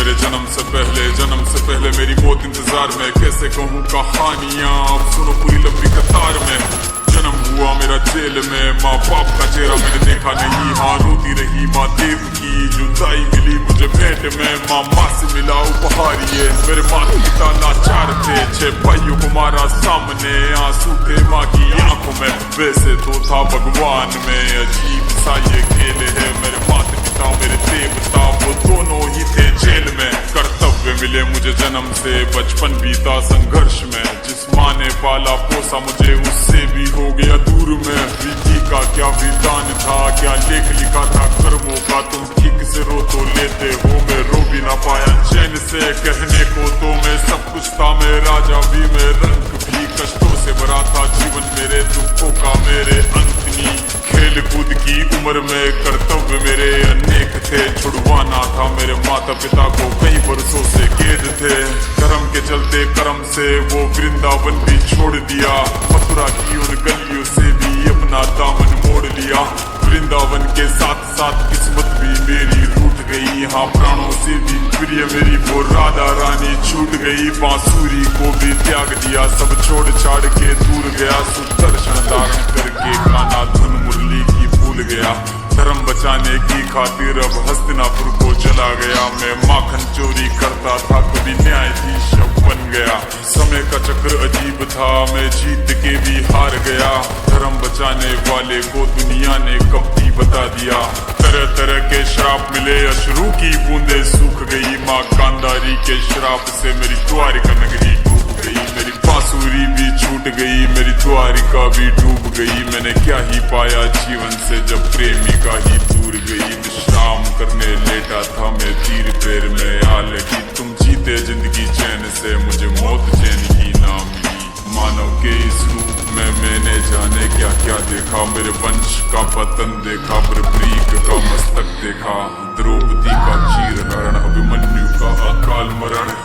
मेरे जन्म से पहले मेरी मौत इंतजार में। कैसे कहूँ कहानियाँ, अब सुनो पूरी लंबी कतार में। जन्म हुआ मेरा जेल में, माँ बाप का चेहरा मैंने देखा नहीं। हाँ रोती रही माँ देव की, जुदाई मिली मुझे भेंट में। माँ से मिला उपहार ये, मेरे माता पिता लाचार थे। 6 भाइयों को मारा सामने, आंसू थे माँ की आंखों में। वैसे तो था भगवान में, अजीब सा ये खेल है। मेरे माता पिता मेरे देवता, वो दोनों ही थे जेल में। कर्तव्य मिले मुझे जन्म से, बचपन बीता संघर्ष में। जिस माँ ने पाला पोसा मुझे, उससे भी हो गया दूर में। विधि का क्या विधान था, क्या लेख लिखा था कर्मों का। तुम ठीक से रो तो लेते हो, मैं रो भी ना पाया चैन से। कहने को तो मैं सब कुछ था, मैं राजा भी, मैं रंग भी। कष्टों से भरा था जीवन मेरे, दुखों का मेरे अंत नहीं। खेल कूद की उम्र में कर्तव्य मेरे अनेक थे। छुड़वाना था मेरे माता पिता को, कई वर्षों से कैद थे। कर्म के चलते कर्म से वो वृंदावन भी छोड़ दिया। मथुरा की उन गलियों से भी अपना दामन मोड़ लिया। वृंदावन के साथ साथ किस्मत भी मेरी रूठ गई। हाँ प्राणों से भी प्रिय मेरी वो राधा रानी छूट गई। बांसुरी को भी त्याग दिया, सब छोड़ छाड़ के दूर गया। सुदर्शन धारण करके कान्हा धुन मुरली की भूल गया। धर्म बचाने की खातिर अब हस्तिनापुर को चला गया। मैं माखन चोरी करता था, कभी न्यायाधीश बन गया। समय का चक्र अजीब था, मैं जीत के भी हार गया। धर्म बचाने वाले को दुनिया ने कपटी बता दिया। तरह तरह के श्राप मिले, अश्रु की बूंदे सूख गई। माँ गांधारी के श्राप से मेरी द्वारिका नगरी डूब गई। मेरी बांसुरी भी छूट गई, मेरी द्वारिका भी डूब गई। मैंने क्या ही पाया जीवन से, जब प्रेमिका ही दूर गई। विश्राम करने लेटा था मैं, तीर पैर में आ लगी। तुम जीते जिंदगी चैन से, मुझे मौत चैन की ना मिली। मानव के इस रूप में मैंने जाने क्या क्या देखा। मेरे वंश का पतन देखा, बर्बरीक का मस्तक देखा। द्रौपदी का चीर हरण, अभिमन्यु का अकाल मरण।